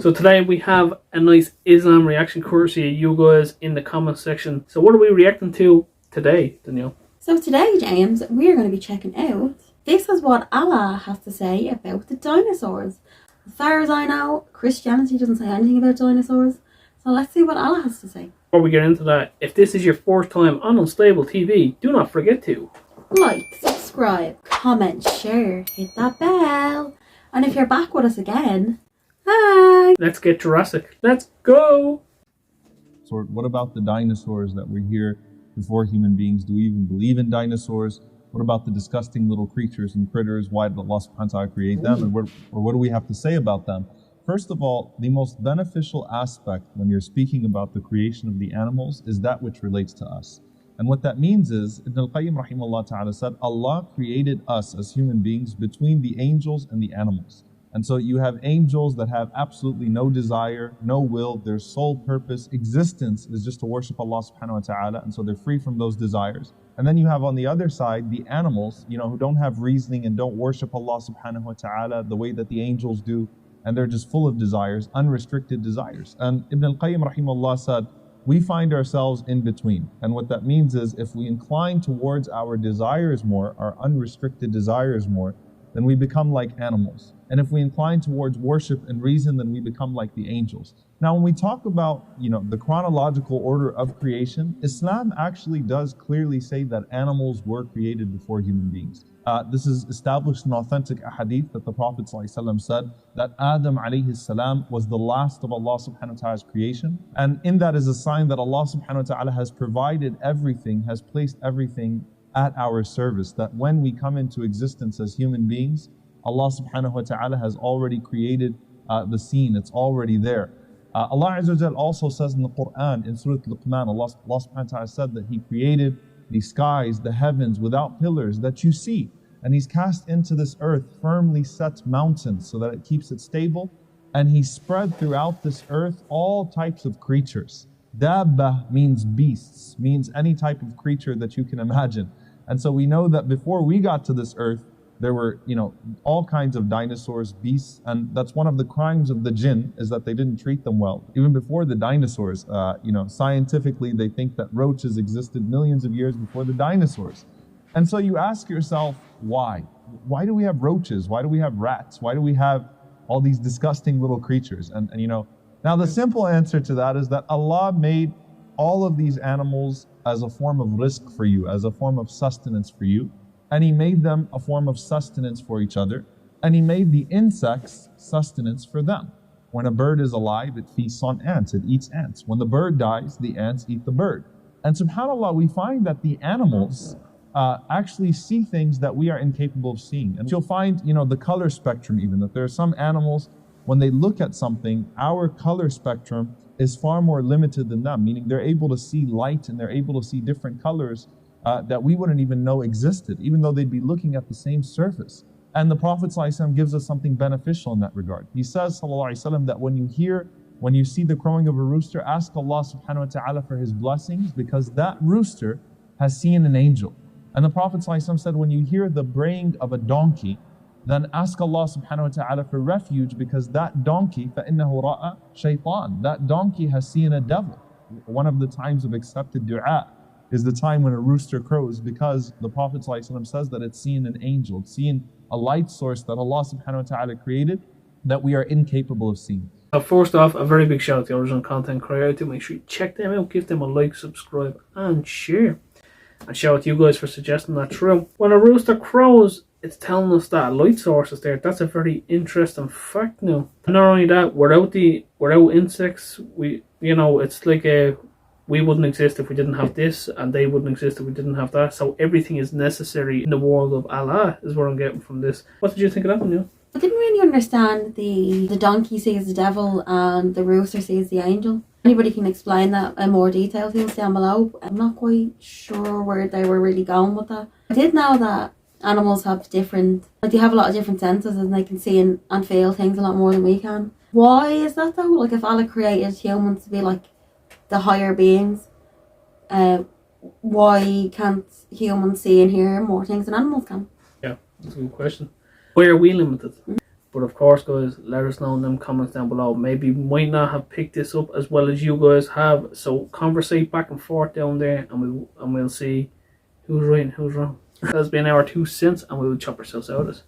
So today we have a nice Islam reaction courtesy of you guys in the comment section. So what are we reacting to today, Danielle? So today, James, we're going to be checking out, this is what Allah has to say about the dinosaurs. As far as I know, Christianity doesn't say anything about dinosaurs. So let's see what Allah has to say. Before we get into that, if this is your first time on Unstable TV, do not forget to like, subscribe, comment, share, hit that bell. And if you're back with us again, hi! Let's get Jurassic. Let's go! So what about the dinosaurs that were here before human beings? Do we even believe in dinosaurs? What about the disgusting little creatures and critters? Why did Allah subhanahu wa ta'ala create them? And what do we have to say about them? First of all, the most beneficial aspect when you're speaking about the creation of the animals is that which relates to us. And what that means is, Ibn al-Qayyim rahimahullah ta'ala said, Allah created us as human beings between the angels and the animals. And so you have angels that have absolutely no desire, no will, their sole purpose, existence is just to worship Allah subhanahu wa ta'ala, and so they're free from those desires. And then you have on the other side the animals, who don't have reasoning and don't worship Allah subhanahu wa ta'ala the way that the angels do, and they're just full of desires, unrestricted desires. And Ibn al-Qayyim rahimahullah said, we find ourselves in between. And what that means is, if we incline towards our desires more, our unrestricted desires more, then we become like animals. And if we incline towards worship and reason, then we become like the angels. Now, when we talk about, the chronological order of creation, Islam actually does clearly say that animals were created before human beings. This is established in authentic ahadith that the Prophet ﷺ said that Adam alayhi salam was the last of Allah subhanahu wa ta'ala's creation. And in that is a sign that Allah subhanahu wa ta'ala has provided everything, has placed everything at our service, that when we come into existence as human beings, Allah subhanahu wa ta'ala has already created the scene, it's already there. Allah Azza wa Jal also says in the Quran, in Surah Luqman, Allah subhanahu wa ta'ala said that He created the skies, the heavens without pillars that you see, and He's cast into this earth firmly set mountains so that it keeps it stable, and He spread throughout this earth all types of creatures. Dabba means beasts, means any type of creature that you can imagine. And so we know that before we got to this earth, there were, all kinds of dinosaurs, beasts, and that's one of the crimes of the jinn, is that they didn't treat them well. Even before the dinosaurs, scientifically they think that roaches existed millions of years before the dinosaurs. And so you ask yourself, why? Why do we have roaches? Why do we have rats? Why do we have all these disgusting little creatures? And now the simple answer to that is that Allah made all of these animals as a form of rizq for you, as a form of sustenance for you. And He made them a form of sustenance for each other. And He made the insects sustenance for them. When a bird is alive, it feasts on ants, it eats ants. When the bird dies, the ants eat the bird. And subhanAllah, we find that the animals actually see things that we are incapable of seeing. And you'll find, the color spectrum even, that there are some animals, when they look at something, our color spectrum is far more limited than them, meaning they're able to see light and they're able to see different colors that we wouldn't even know existed, even though they'd be looking at the same surface. And the Prophet ﷺ gives us something beneficial in that regard. He says, ﷺ, that when you see the crowing of a rooster, ask Allah subhanahu wa ta'ala for His blessings, because that rooster has seen an angel. And the Prophet ﷺ said, when you hear the braying of a donkey, then ask Allah subhanahu wa ta'ala for refuge, because that donkey, فَإِنَّهُ رَأَى شَيْطَانٍ, that donkey has seen a devil. One of the times of accepted dua is the time when a rooster crows, because the Prophet ﷺ says that it's seen an angel, it's seen a light source that Allah subhanahu wa ta'ala created that we are incapable of seeing. First off, a very big shout out to the original content creator. Make sure you check them out, give them a like, subscribe and share. And shout out to you guys for suggesting that through. When a rooster crows, it's telling us that a light source is there. That's a very interesting fact now. And not only that, without insects, it's like we wouldn't exist if we didn't have this, and they wouldn't exist if we didn't have that. So everything is necessary in the world of Allah, is what I'm getting from this. What did you think of that one, Neil? I didn't really understand the donkey sees the devil and the rooster sees the angel. Anybody can explain that in more detail, please, down below. I'm not quite sure where they were really going with that. I did know that animals have they have a lot of different senses, and they can see and feel things a lot more than we can. Why is that though? Like, if Allah created humans to be like the higher beings, why can't humans see and hear more things than animals can? Yeah, that's a good question. Why are we limited? But of course, guys, let us know in them comments down below. Maybe we might not have picked this up as well as you guys have. So conversate back and forth down there, and we'll see who's right and who's wrong. That's been our 2 cents, and we will chop ourselves out of this.